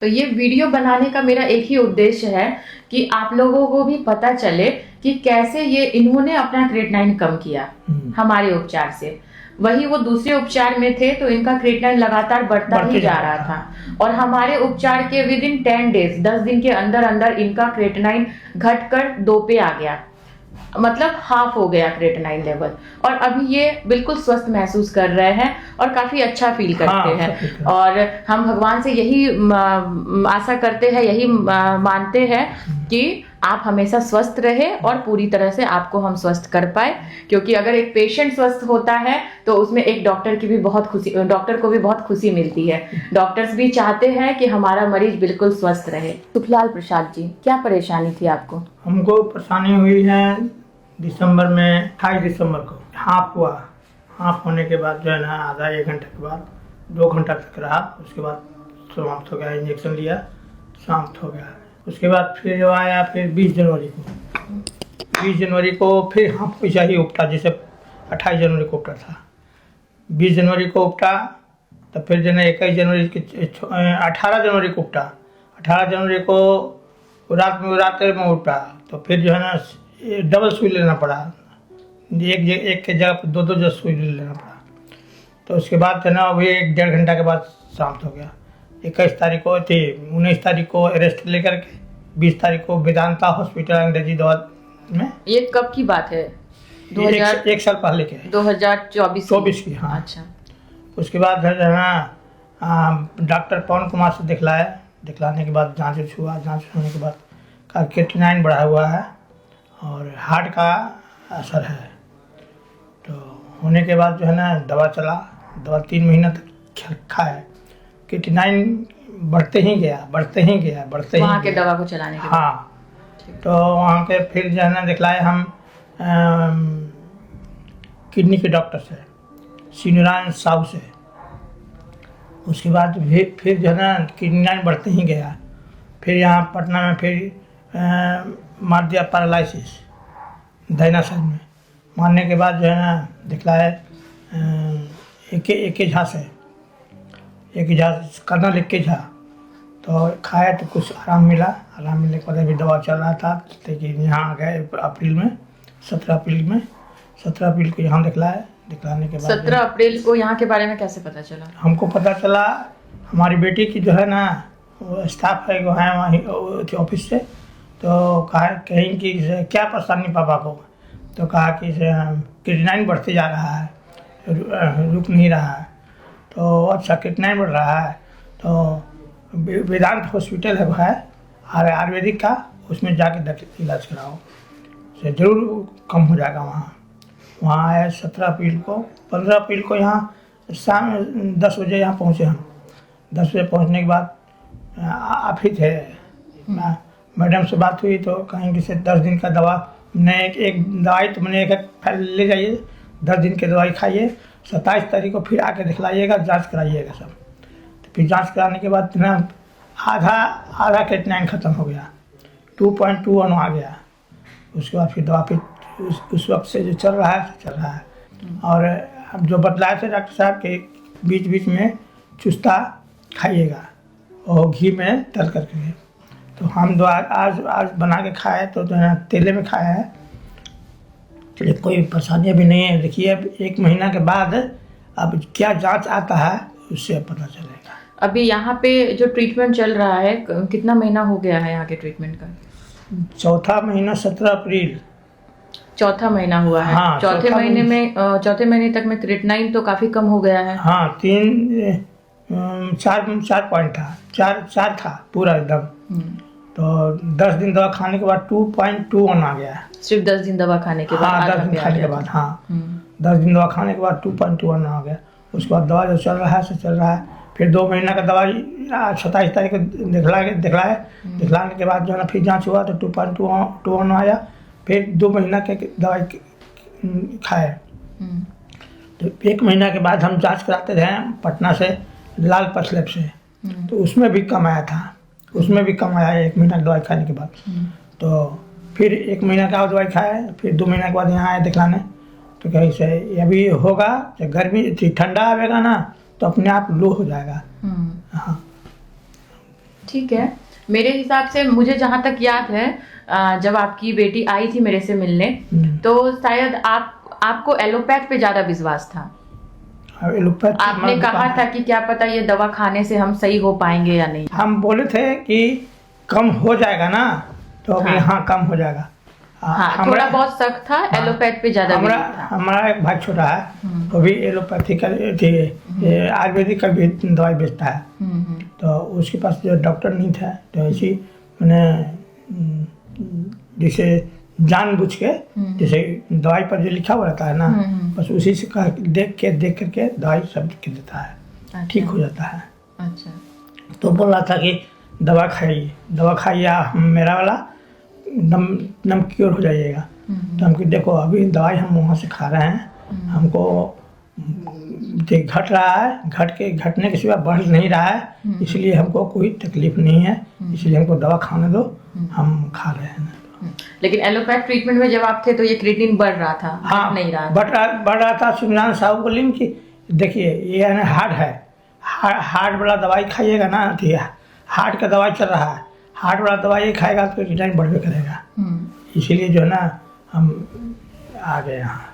तो ये वीडियो बनाने का मेरा एक ही उद्देश्य है कि आप लोगों को भी पता चले कि कैसे ये इन्होंने अपना क्रिएटिनिन कम किया हमारे उपचार से। वही वो दूसरे उपचार में थे तो इनका क्रिएटिनिन लगातार बढ़ता ही जा रहा था और हमारे उपचार के विद इन 10 डेज 10 दिन के अंदर अंदर इनका क्रिएटिनिन घटकर 2 पे आ गया, मतलब हाफ हो गया क्रिएटिनिन लेवल। और अभी ये बिल्कुल स्वस्थ महसूस कर रहे हैं और काफी अच्छा फील करते हैं। और हम भगवान से यही आशा करते हैं, यही मानते हैं कि आप हमेशा स्वस्थ रहे और पूरी तरह से आपको हम स्वस्थ कर पाए, क्योंकि अगर एक पेशेंट स्वस्थ होता है तो उसमें एक डॉक्टर की भी बहुत खुशी, डॉक्टर को भी बहुत खुशी मिलती है। डॉक्टर्स भी चाहते हैं कि हमारा मरीज बिल्कुल स्वस्थ रहे। सुखलाल प्रसाद जी, क्या परेशानी थी आपको? हमको परेशानी हुई है दिसंबर में, 28 दिसंबर को हाफ हुआ। हाफ होने के बाद जो है ना आधा 1 घंटे के बाद 2 घंटा तक रहा, उसके बाद समाप्त हो गया। इंजेक्शन लिया, समाप्त हो गया। उसके बाद फिर जो आया फिर 20 जनवरी को फिर हाफ वैसा ही उपटा जैसे 28 जनवरी को उपटा था। 20 जनवरी को उपटा तो फिर जो है 21 जनवरी के 18 जनवरी को उपटा। 18 जनवरी को रात में उपटा तो फिर जो है ना डबल सुई लेना पड़ा, एक के जगह पर 2 सुई लेना पड़ा। तो उसके बाद जो ना वही 1.5 घंटा के बाद शांत हो गया। 21 तारीख को थी, 19 तारीख को अरेस्ट लेकर के 20 तारीख को वेदांता हॉस्पिटल अंग्रेजी दवा में। ये कब की बात है? 1 साल पहले के, 2024 की। हाँ, अच्छा। उसके बाद जो है ना डॉक्टर पवन कुमार से दिखलाने के बाद जाँच हुआ। जाँच होने के बाद का क्रिएटिनिन बढ़ा हुआ है और हार्ट का असर है। तो होने के बाद जो है ना दवा 3 महीना तक खाए। क्रिएटिनिन बढ़ते ही गया। वहाँ के दवा को चलाने के बाद। हाँ, तो वहाँ के फिर जो है ना दिखलाए हम किडनी के डॉक्टर से, सीनुरायण साहू से। उसके बाद फिर जो है ना क्रिएटिनिन बढ़ते ही गया। फिर यहाँ पटना में फिर मार दिया पैरालिसिस दाहिना साइड में। मारने के बाद जो है ना दिखलाए एक झा से, कर्नल एक झा। तो खाया तो कुछ आराम मिलने के बाद अभी दवा चल रहा था। लेकिन यहाँ आ गए अप्रैल में, 17 अप्रैल को यहाँ दिखलाने के बाद 17 अप्रैल को यहाँ के बारे में कैसे पता चला? हमको पता चला, हमारी बेटी की जो है ना वो स्टाफ है वो है वहीं ऑफिस से। तो कहीं कि क्या परेशानी पापा को? तो कहा कि क्रिएटिनिन बढ़ते जा रहा है, रुक नहीं रहा है। तो अच्छा क्रिएटिनिन बढ़ रहा है तो वेदांत हॉस्पिटल है आयुर्वेदिक का, उसमें जाके इलाज कराओ, से जरूर कम हो जाएगा। वहाँ आए 17 अप्रैल को। 15 अप्रैल को यहाँ शाम 10 बजे यहाँ पहुँचे हम। 10 बजे पहुँचने के बाद आप ही थे, मैडम से बात हुई तो कहीं कि 10 दिन का दवा मैंने एक दवाई तो मैंने एक फाइल ले जाइए, 10 दिन की दवाई खाइए, 27 तारीख को फिर आके दिखलाइएगा, जांच कराइएगा सब। तो फिर जांच कराने के बाद ना आधा क्रिएटिनिन ख़त्म हो गया, 2.21 आ गया। उसके बाद फिर दवा फिर उस वक्त से जो चल रहा है। और अब जो बतलाए थे डॉक्टर साहब के बीच में चुस्ता खाइएगा और घी में तल करके। तो हम दो आज बना के खाए तो जो है तेले में खाया है। तो कोई परेशानी भी नहीं है। देखिए अब 1 महीना के बाद अब क्या जांच आता है उससे पता चलेगा। अभी यहाँ पे जो ट्रीटमेंट चल रहा है, कितना महीना हो गया है यहाँ के ट्रीटमेंट का? चौथा महीना 17 अप्रैल, चौथा महीना हुआ है। हाँ, चौथे महीने तक में क्रिएटिनिन तो काफी कम हो गया है। हाँ, 4 पॉइंट था, 4 था पूरा एकदम। तो 10 दिन दवा खाने के बाद 2.21 आ गया। सिर्फ 10 दिन दवा खाने के बाद? हाँ, 10 दिन खाने के बाद, हाँ 10 दिन दवा खाने के बाद 2.21 आ गया। उसके बाद दवा जो चल रहा है। फिर 2 महीना का दवाई 27 तारीख को दिखलाने के बाद जो है ना फिर जांच हुआ तो 2.21 आया। फिर 2 महीना के दवाई खाए। तो 1 महीना के बाद हम जांच कराते थे पटना से, लाल पसलेब से। तो उसमें भी कम आया था, 1 महीना की दवाई खाने के बाद। तो फिर 1 महीना का दवाई खाए, फिर 2 महीना के बाद यहाँ आए दिखलाने। तो कहीं से अभी होगा जब गर्मी ठंडा आएगा ना तो अपने आप लो हो जाएगा। हाँ, ठीक है। मेरे हिसाब से मुझे जहाँ तक याद है, जब आपकी बेटी आई थी मेरे से मिलने, तो शायद आपको एलोपैथ पे ज्यादा विश्वास था। एलोपैथ आपने कहा था कि क्या पता ये दवा खाने से हम सही हो पाएंगे या नहीं। हम बोले थे कि कम हो जाएगा ना, तो हाँ। हाँ कम हो जाएगा। हाँ, थोड़ा बहुत शक था, एलोपैथ पे ज्यादा विश्वास था। हमारा एक भाई छोटा है, वो भी एलोपैथी का आयुर्वेदिक का भी दवाई बेचता है। तो उसके पास जो डॉक्टर नहीं था, तो ऐसी मैंने जैसे जानबूझ के, जैसे दवाई पर जो लिखा हुआ रहता है ना, बस उसी से देख करके दवाई सब लिख देता है। अच्छा। ठीक हो जाता है। अच्छा। तो बोल रहा था कि दवा खाइए, मेरा वाला नम क्योर हो जाइएगा। तो हमको देखो अभी दवाई हम वहाँ से खा रहे हैं, हमको घट रहा है, घटने के सिवा बढ़ नहीं रहा है, इसलिए हमको कोई तकलीफ नहीं है, इसलिए हमको दवा खाने दो, हम खा रहे हैं। लेकिन एलोपैथ ट्रीटमेंट में जब आप थे तो ये क्रिएटिनिन बढ़ रहा था, हाँ, नहीं रहा था। बढ़ रहा था। सुमरान साहब बोली कि देखिए ये है ना हार्ट है, हार्ट वाला दवाई खाइएगा ना, ठीक है, हार्ट का दवाई चल रहा है, हार्ट वाला दवाई खाएगा तो क्रिएटिनिन बढ़वे करेगा। इसीलिए जो है ना हम आ गए यहाँ।